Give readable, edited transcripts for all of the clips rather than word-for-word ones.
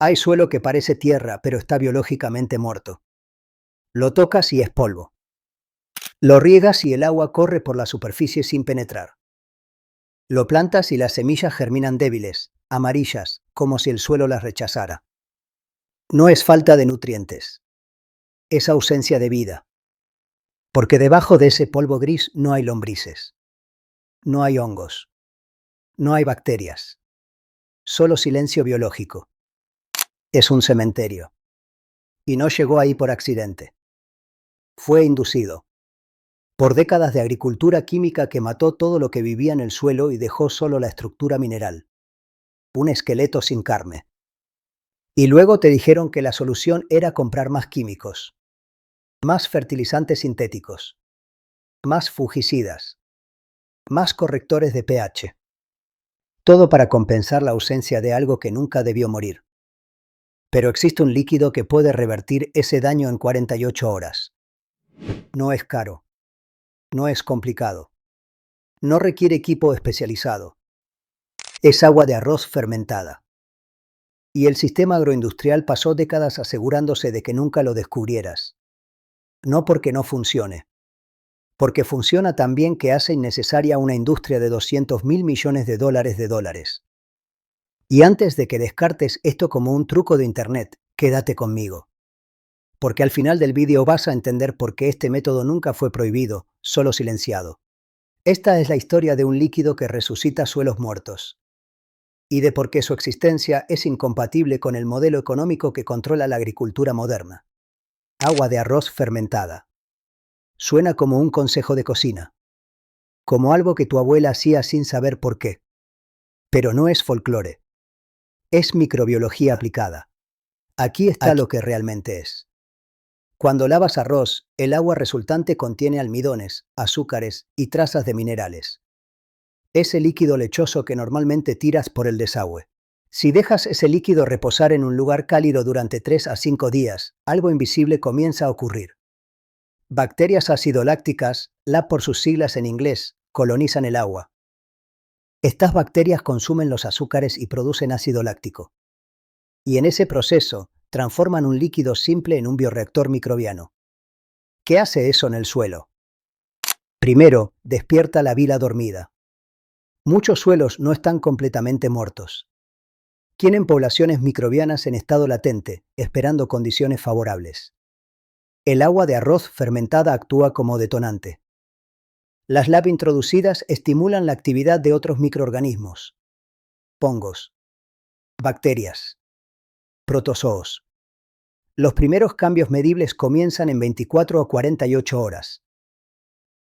Hay suelo que parece tierra, pero está biológicamente muerto. Lo tocas y es polvo. Lo riegas y el agua corre por la superficie sin penetrar. Lo plantas y las semillas germinan débiles, amarillas, como si el suelo las rechazara. No es falta de nutrientes, es ausencia de vida, porque debajo de ese polvo gris no hay lombrices, no hay hongos, no hay bacterias, solo silencio biológico. Es un cementerio. Y no llegó ahí por accidente. Fue inducido por décadas de agricultura química que mató todo lo que vivía en el suelo y dejó solo la estructura mineral, un esqueleto sin carne. Y luego te dijeron que la solución era comprar más químicos, más fertilizantes sintéticos, más fungicidas, más correctores de pH. Todo para compensar la ausencia de algo que nunca debió morir. Pero existe un líquido que puede revertir ese daño en 48 horas. No es caro. No es complicado. No requiere equipo especializado. Es agua de arroz fermentada. Y el sistema agroindustrial pasó décadas asegurándose de que nunca lo descubrieras. No porque no funcione. Porque funciona tan bien que hace innecesaria una industria de 200.000 millones de dólares. Y antes de que descartes esto como un truco de internet, quédate conmigo. Porque al final del vídeo vas a entender por qué este método nunca fue prohibido, solo silenciado. Esta es la historia de un líquido que resucita suelos muertos. Y de por qué su existencia es incompatible con el modelo económico que controla la agricultura moderna. Agua de arroz fermentada. Suena como un consejo de cocina. Como algo que tu abuela hacía sin saber por qué. Pero no es folclore. Es microbiología aplicada. Aquí está lo que realmente es. Cuando lavas arroz, el agua resultante contiene almidones, azúcares y trazas de minerales. Ese líquido lechoso que normalmente tiras por el desagüe. Si dejas ese líquido reposar en un lugar cálido durante 3 a 5 días, algo invisible comienza a ocurrir. Bacterias acidolácticas, LAB por sus siglas en inglés, colonizan el agua. Estas bacterias consumen los azúcares y producen ácido láctico. Y en ese proceso, transforman un líquido simple en un bioreactor microbiano. ¿Qué hace eso en el suelo? Primero, despierta la vida dormida. Muchos suelos no están completamente muertos. Tienen poblaciones microbianas en estado latente, esperando condiciones favorables. El agua de arroz fermentada actúa como detonante. Las LAB introducidas estimulan la actividad de otros microorganismos. Hongos, bacterias, protozoos. Los primeros cambios medibles comienzan en 24 o 48 horas.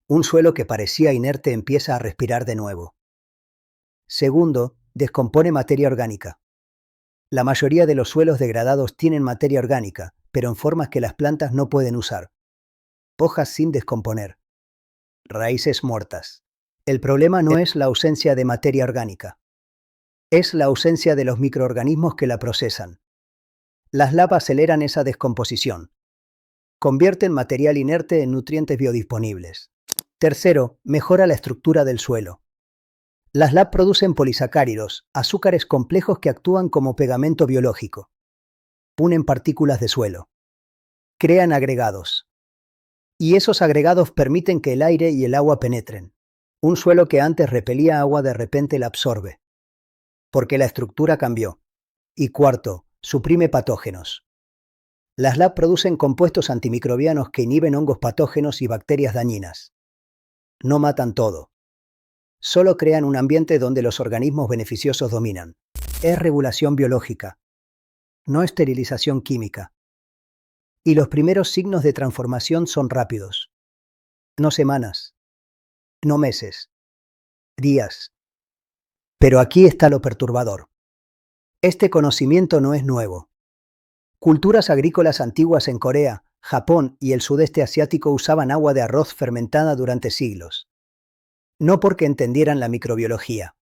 Un suelo que parecía inerte empieza a respirar de nuevo. Segundo, descompone materia orgánica. La mayoría de los suelos degradados tienen materia orgánica, pero en formas que las plantas no pueden usar. Hojas sin descomponer. Raíces muertas. El problema no es la ausencia de materia orgánica. Es la ausencia de los microorganismos que la procesan. Las LAB aceleran esa descomposición. Convierten material inerte en nutrientes biodisponibles. Tercero, mejora la estructura del suelo. Las LAB producen polisacáridos, azúcares complejos que actúan como pegamento biológico. Unen partículas de suelo. Crean agregados. Y esos agregados permiten que el aire y el agua penetren. Un suelo que antes repelía agua de repente la absorbe. Porque la estructura cambió. Y cuarto, suprime patógenos. Las LAB producen compuestos antimicrobianos que inhiben hongos patógenos y bacterias dañinas. No matan todo. Solo crean un ambiente donde los organismos beneficiosos dominan. Es regulación biológica, no esterilización química. Y los primeros signos de transformación son rápidos. No semanas, no meses, días. Pero aquí está lo perturbador. Este conocimiento no es nuevo. Culturas agrícolas antiguas en Corea, Japón y el sudeste asiático usaban agua de arroz fermentada durante siglos. No porque entendieran la microbiología,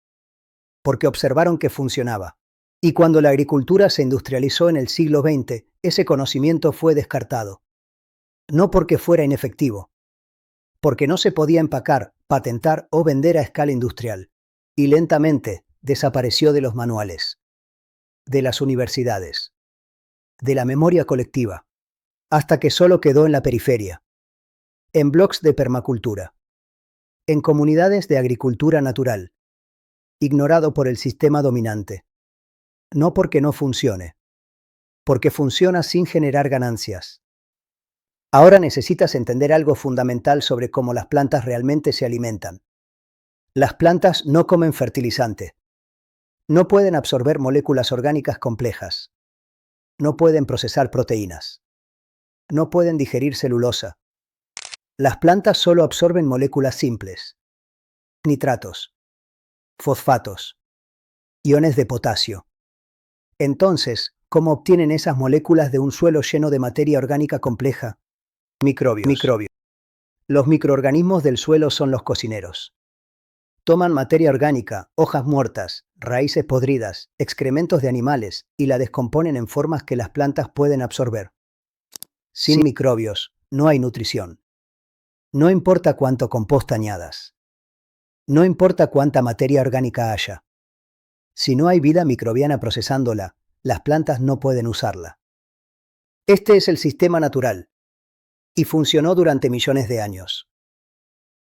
porque observaron que funcionaba. Y cuando la agricultura se industrializó en el siglo XX, ese conocimiento fue descartado. No porque fuera inefectivo, porque no se podía empacar, patentar o vender a escala industrial. Y lentamente desapareció de los manuales, de las universidades, de la memoria colectiva, hasta que solo quedó en la periferia, en bloques de permacultura, en comunidades de agricultura natural, ignorado por el sistema dominante. No porque no funcione, porque funciona sin generar ganancias. Ahora necesitas entender algo fundamental sobre cómo las plantas realmente se alimentan. Las plantas no comen fertilizante. No pueden absorber moléculas orgánicas complejas. No pueden procesar proteínas. No pueden digerir celulosa. Las plantas solo absorben moléculas simples. Nitratos, fosfatos, iones de potasio. Entonces, ¿cómo obtienen esas moléculas de un suelo lleno de materia orgánica compleja? Microbios. Los microorganismos del suelo son los cocineros. Toman materia orgánica, hojas muertas, raíces podridas, excrementos de animales y la descomponen en formas que las plantas pueden absorber. Sin microbios, no hay nutrición. No importa cuánto compost añadas. No importa cuánta materia orgánica haya. Si no hay vida microbiana procesándola, las plantas no pueden usarla. Este es el sistema natural, y funcionó durante millones de años.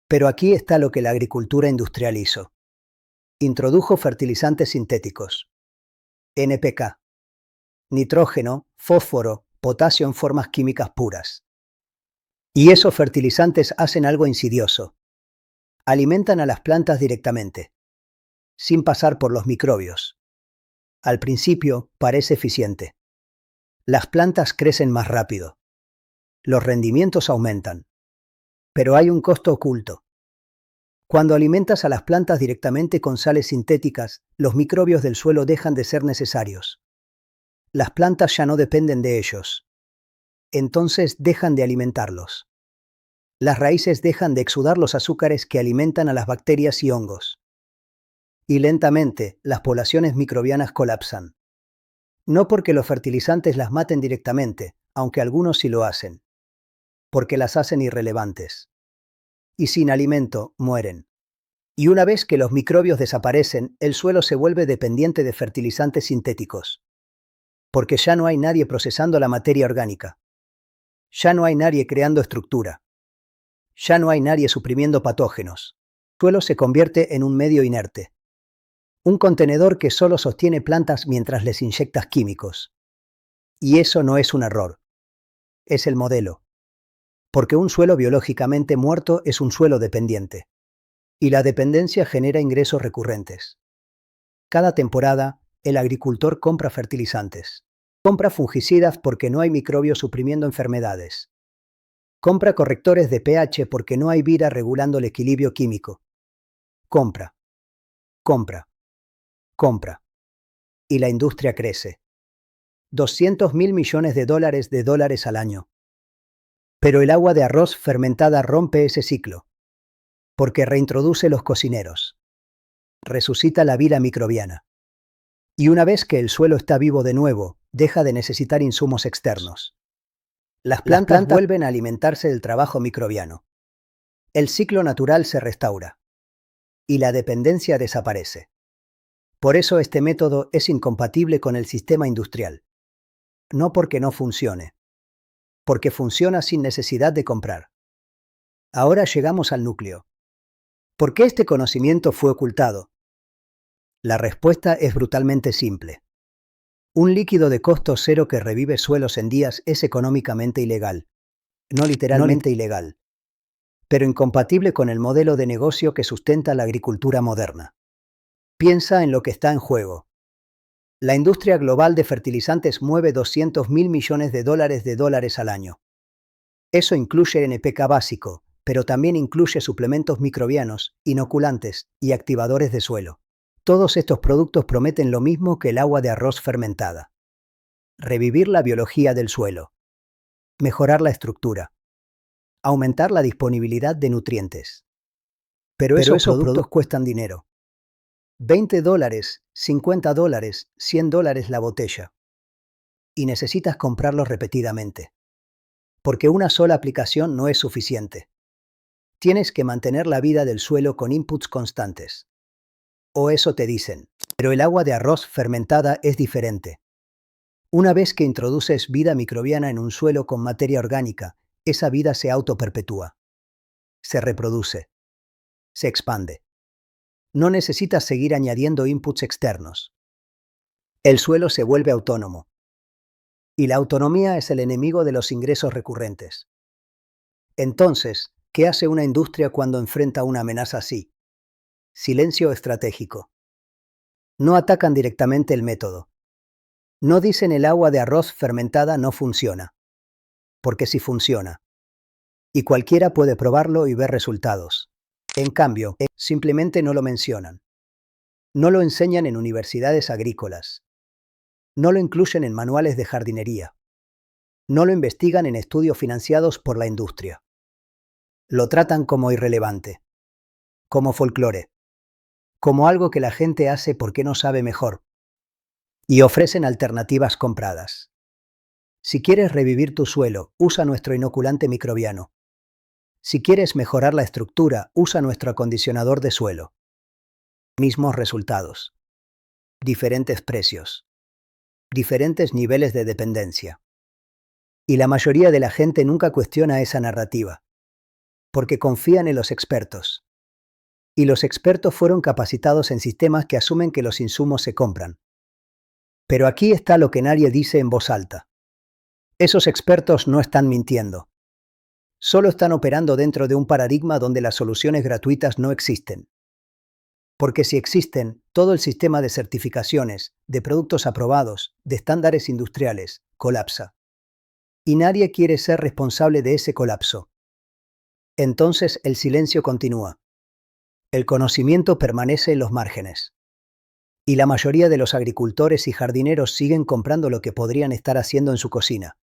Pero aquí está lo que la agricultura industrial hizo. Introdujo fertilizantes sintéticos. NPK. Nitrógeno, fósforo, potasio en formas químicas puras. Y esos fertilizantes hacen algo insidioso. Alimentan a las plantas directamente, sin pasar por los microbios. Al principio parece eficiente. Las plantas crecen más rápido. Los rendimientos aumentan. Pero hay un costo oculto. Cuando alimentas a las plantas directamente con sales sintéticas, los microbios del suelo dejan de ser necesarios. Las plantas ya no dependen de ellos. Entonces dejan de alimentarlos. Las raíces dejan de exudar los azúcares que alimentan a las bacterias y hongos. Y lentamente, las poblaciones microbianas colapsan. No porque los fertilizantes las maten directamente, aunque algunos sí lo hacen. Porque las hacen irrelevantes. Y sin alimento, mueren. Y una vez que los microbios desaparecen, el suelo se vuelve dependiente de fertilizantes sintéticos. Porque ya no hay nadie procesando la materia orgánica. Ya no hay nadie creando estructura. Ya no hay nadie suprimiendo patógenos. El suelo se convierte en un medio inerte. Un contenedor que solo sostiene plantas mientras les inyectas químicos. Y eso no es un error. Es el modelo. Porque un suelo biológicamente muerto es un suelo dependiente. Y la dependencia genera ingresos recurrentes. Cada temporada, el agricultor compra fertilizantes. Compra fungicidas porque no hay microbios suprimiendo enfermedades. Compra correctores de pH porque no hay vida regulando el equilibrio químico. Compra. Compra. Compra. Y la industria crece. 200.000 millones de dólares al año. Pero el agua de arroz fermentada rompe ese ciclo. Porque reintroduce los cocineros. Resucita la vida microbiana. Y una vez que el suelo está vivo de nuevo, deja de necesitar insumos externos. Las plantas vuelven a alimentarse del trabajo microbiano. El ciclo natural se restaura. Y la dependencia desaparece. Por eso este método es incompatible con el sistema industrial. No porque no funcione. Porque funciona sin necesidad de comprar. Ahora llegamos al núcleo. ¿Por qué este conocimiento fue ocultado? La respuesta es brutalmente simple. Un líquido de costo cero que revive suelos en días es económicamente ilegal. No literalmente ilegal, pero incompatible con el modelo de negocio que sustenta la agricultura moderna. Piensa en lo que está en juego. La industria global de fertilizantes mueve 200.000 millones de dólares al año. Eso incluye NPK básico, pero también incluye suplementos microbianos, inoculantes y activadores de suelo. Todos estos productos prometen lo mismo que el agua de arroz fermentada. Revivir la biología del suelo. Mejorar la estructura. Aumentar la disponibilidad de nutrientes. Pero esos productos cuestan dinero. $20, $50, $100 la botella. Y necesitas comprarlos repetidamente. Porque una sola aplicación no es suficiente. Tienes que mantener la vida del suelo con inputs constantes. O eso te dicen. Pero el agua de arroz fermentada es diferente. Una vez que introduces vida microbiana en un suelo con materia orgánica, esa vida se autoperpetúa, se reproduce, se expande. No necesitas seguir añadiendo inputs externos. El suelo se vuelve autónomo. Y la autonomía es el enemigo de los ingresos recurrentes. Entonces, ¿qué hace una industria cuando enfrenta una amenaza así? Silencio estratégico. No atacan directamente el método. No dicen el agua de arroz fermentada no funciona. Porque sí funciona. Y cualquiera puede probarlo y ver resultados. En cambio, simplemente no lo mencionan. No lo enseñan en universidades agrícolas. No lo incluyen en manuales de jardinería. No lo investigan en estudios financiados por la industria. Lo tratan como irrelevante, como folclore, como algo que la gente hace porque no sabe mejor. Y ofrecen alternativas compradas. Si quieres revivir tu suelo, usa nuestro inoculante microbiano. Si quieres mejorar la estructura, usa nuestro acondicionador de suelo. Mismos resultados. Diferentes precios. Diferentes niveles de dependencia. Y la mayoría de la gente nunca cuestiona esa narrativa, porque confían en los expertos. Y los expertos fueron capacitados en sistemas que asumen que los insumos se compran. Pero aquí está lo que nadie dice en voz alta. Esos expertos no están mintiendo. Solo están operando dentro de un paradigma donde las soluciones gratuitas no existen. Porque si existen, todo el sistema de certificaciones, de productos aprobados, de estándares industriales, colapsa. Y nadie quiere ser responsable de ese colapso. Entonces el silencio continúa. El conocimiento permanece en los márgenes. Y la mayoría de los agricultores y jardineros siguen comprando lo que podrían estar haciendo en su cocina.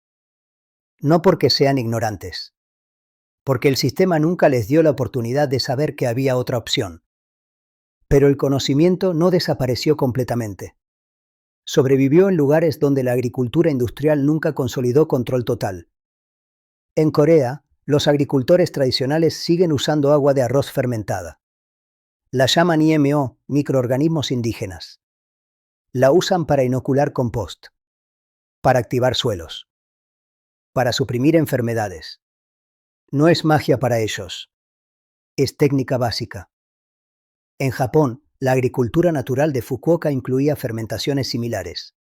No porque sean ignorantes. Porque el sistema nunca les dio la oportunidad de saber que había otra opción. Pero el conocimiento no desapareció completamente. Sobrevivió en lugares donde la agricultura industrial nunca consolidó control total. En Corea, los agricultores tradicionales siguen usando agua de arroz fermentada. La llaman IMO, microorganismos indígenas. La usan para inocular compost, para activar suelos, para suprimir enfermedades. No es magia para ellos. Es técnica básica. En Japón, la agricultura natural de Fukuoka incluía fermentaciones similares.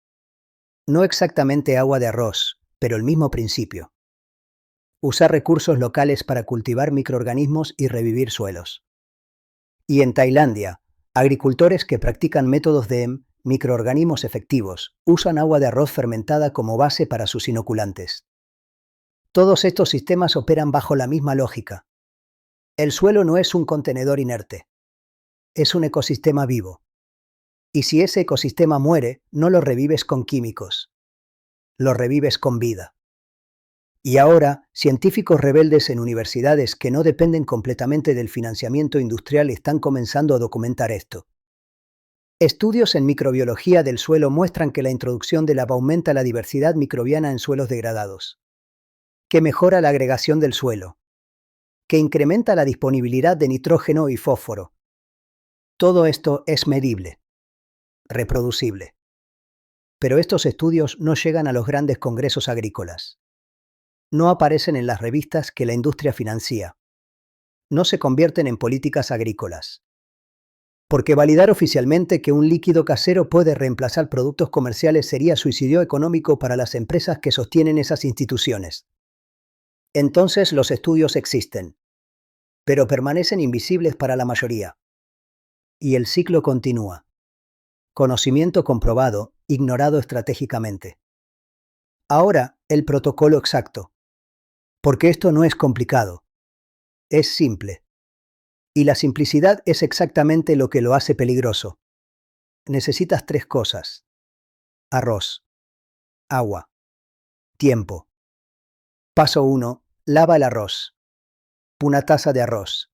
No exactamente agua de arroz, pero el mismo principio. Usar recursos locales para cultivar microorganismos y revivir suelos. Y en Tailandia, agricultores que practican métodos de microorganismos efectivos usan agua de arroz fermentada como base para sus inoculantes. Todos estos sistemas operan bajo la misma lógica. El suelo no es un contenedor inerte. Es un ecosistema vivo. Y si ese ecosistema muere, no lo revives con químicos. Lo revives con vida. Y ahora, científicos rebeldes en universidades que no dependen completamente del financiamiento industrial están comenzando a documentar esto. Estudios en microbiología del suelo muestran que la introducción de lava aumenta la diversidad microbiana en suelos degradados, que mejora la agregación del suelo, que incrementa la disponibilidad de nitrógeno y fósforo. Todo esto es medible, reproducible. Pero estos estudios no llegan a los grandes congresos agrícolas. No aparecen en las revistas que la industria financia. No se convierten en políticas agrícolas. Porque validar oficialmente que un líquido casero puede reemplazar productos comerciales sería suicidio económico para las empresas que sostienen esas instituciones. Entonces los estudios existen, pero permanecen invisibles para la mayoría. Y el ciclo continúa. Conocimiento comprobado, ignorado estratégicamente. Ahora, el protocolo exacto. Porque esto no es complicado. Es simple. Y la simplicidad es exactamente lo que lo hace peligroso. Necesitas 3 cosas. Arroz. Agua. Tiempo. Paso 1. Lava el arroz. 1 taza de arroz.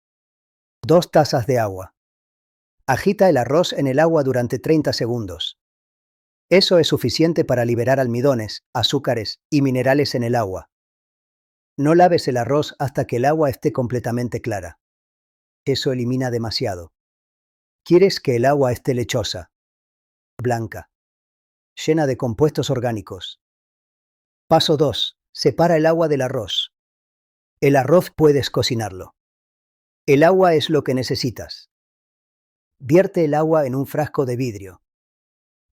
2 tazas de agua. Agita el arroz en el agua durante 30 segundos. Eso es suficiente para liberar almidones, azúcares y minerales en el agua. No laves el arroz hasta que el agua esté completamente clara. Eso elimina demasiado. Quieres que el agua esté lechosa, blanca, llena de compuestos orgánicos. Paso 2. Separa el agua del arroz. El arroz puedes cocinarlo. El agua es lo que necesitas. Vierte el agua en un frasco de vidrio.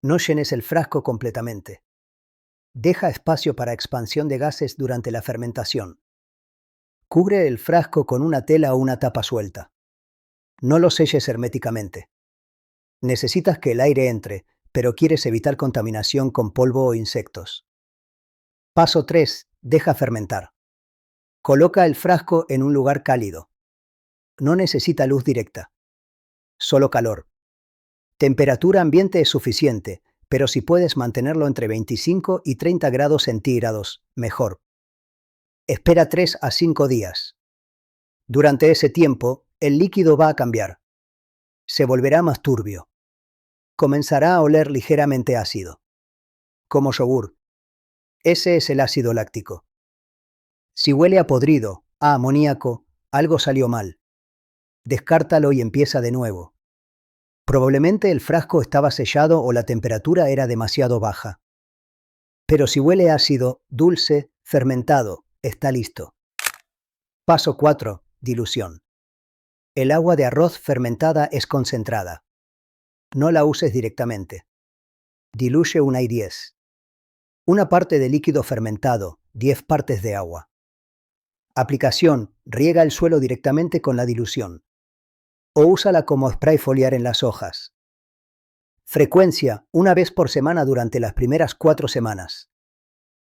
No llenes el frasco completamente. Deja espacio para expansión de gases durante la fermentación. Cubre el frasco con una tela o una tapa suelta. No lo selles herméticamente. Necesitas que el aire entre, pero quieres evitar contaminación con polvo o insectos. Paso 3. Deja fermentar. Coloca el frasco en un lugar cálido. No necesita luz directa. Solo calor. Temperatura ambiente es suficiente, pero si puedes mantenerlo entre 25 y 30 grados centígrados, mejor. Espera 3 a 5 días. Durante ese tiempo, el líquido va a cambiar. Se volverá más turbio. Comenzará a oler ligeramente ácido. Como yogur. Ese es el ácido láctico. Si huele a podrido, a amoníaco, algo salió mal. Descártalo y empieza de nuevo. Probablemente el frasco estaba sellado o la temperatura era demasiado baja. Pero si huele ácido, dulce, fermentado, está listo. Paso 4. Dilución. El agua de arroz fermentada es concentrada. No la uses directamente. Diluye 1:10. Una parte de líquido fermentado, 10 partes de agua. Aplicación: riega el suelo directamente con la dilución. O úsala como spray foliar en las hojas. Frecuencia: una vez por semana durante las primeras 4 semanas.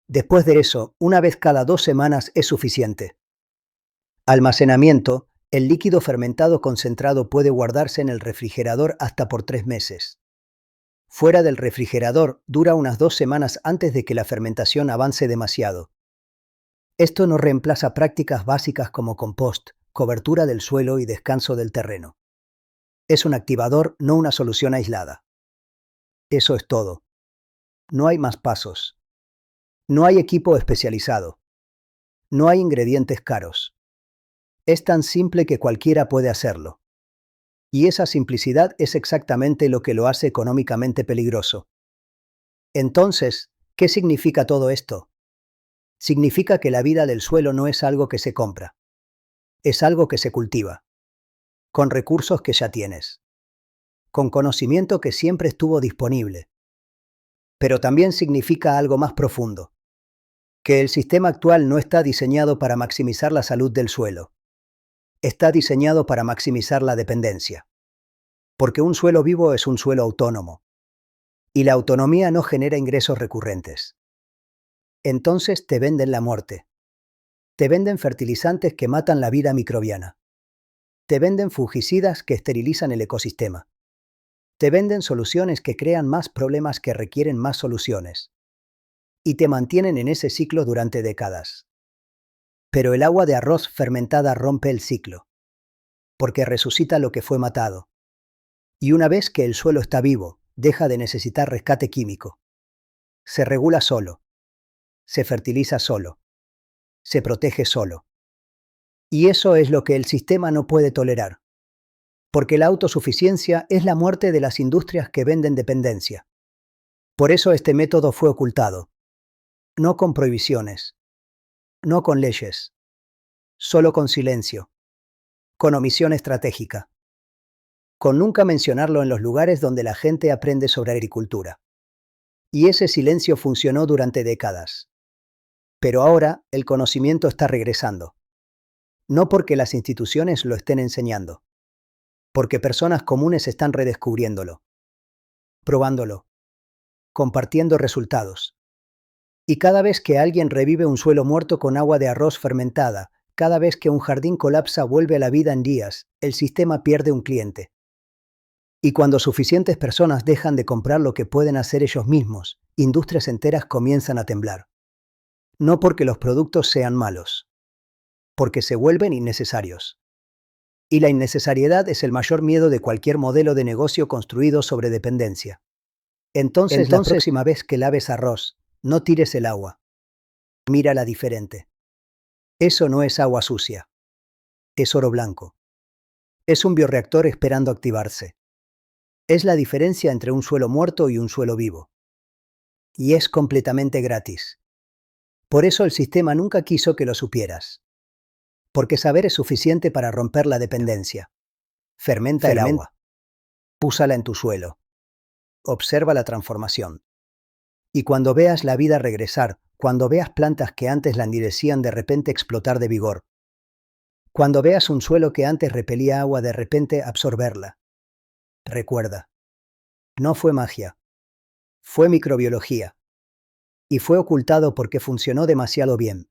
Después de eso, una vez cada 2 semanas es suficiente. Almacenamiento: el líquido fermentado concentrado puede guardarse en el refrigerador hasta por 3 meses. Fuera del refrigerador dura unas 2 semanas antes de que la fermentación avance demasiado. Esto no reemplaza prácticas básicas como compost, cobertura del suelo y descanso del terreno. Es un activador, no una solución aislada. Eso es todo. No hay más pasos. No hay equipo especializado. No hay ingredientes caros. Es tan simple que cualquiera puede hacerlo. Y esa simplicidad es exactamente lo que lo hace económicamente peligroso. Entonces, ¿qué significa todo esto? Significa que la vida del suelo no es algo que se compra. Es algo que se cultiva. Con recursos que ya tienes. Con conocimiento que siempre estuvo disponible. Pero también significa algo más profundo. Que el sistema actual no está diseñado para maximizar la salud del suelo. Está diseñado para maximizar la dependencia. Porque un suelo vivo es un suelo autónomo. Y la autonomía no genera ingresos recurrentes. Entonces te venden la muerte. Te venden fertilizantes que matan la vida microbiana. Te venden fungicidas que esterilizan el ecosistema. Te venden soluciones que crean más problemas que requieren más soluciones. Y te mantienen en ese ciclo durante décadas. Pero el agua de arroz fermentada rompe el ciclo. Porque resucita lo que fue matado. Y una vez que el suelo está vivo, deja de necesitar rescate químico. Se regula solo. Se fertiliza solo. Se protege solo. Y eso es lo que el sistema no puede tolerar. Porque la autosuficiencia es la muerte de las industrias que venden dependencia. Por eso este método fue ocultado. No con prohibiciones. No con leyes. Solo con silencio. Con omisión estratégica. Con nunca mencionarlo en los lugares donde la gente aprende sobre agricultura. Y ese silencio funcionó durante décadas. Pero ahora el conocimiento está regresando. No porque las instituciones lo estén enseñando. Porque personas comunes están redescubriéndolo. Probándolo. Compartiendo resultados. Y cada vez que alguien revive un suelo muerto con agua de arroz fermentada, cada vez que un jardín colapsa vuelve a la vida en días, el sistema pierde un cliente. Y cuando suficientes personas dejan de comprar lo que pueden hacer ellos mismos, industrias enteras comienzan a temblar. No porque los productos sean malos. Porque se vuelven innecesarios. Y la innecesariedad es el mayor miedo de cualquier modelo de negocio construido sobre dependencia. Entonces, la próxima vez que laves arroz, no tires el agua. Mírala diferente. Eso no es agua sucia. Es oro blanco. Es un bioreactor esperando activarse. Es la diferencia entre un suelo muerto y un suelo vivo. Y es completamente gratis. Por eso el sistema nunca quiso que lo supieras. Porque saber es suficiente para romper la dependencia. Fermenta el agua. Úsala en tu suelo. Observa la transformación. Y cuando veas la vida regresar, cuando veas plantas que antes languidecían de repente explotar de vigor, cuando veas un suelo que antes repelía agua de repente absorberla, recuerda, no fue magia, fue microbiología. Y fue ocultado porque funcionó demasiado bien.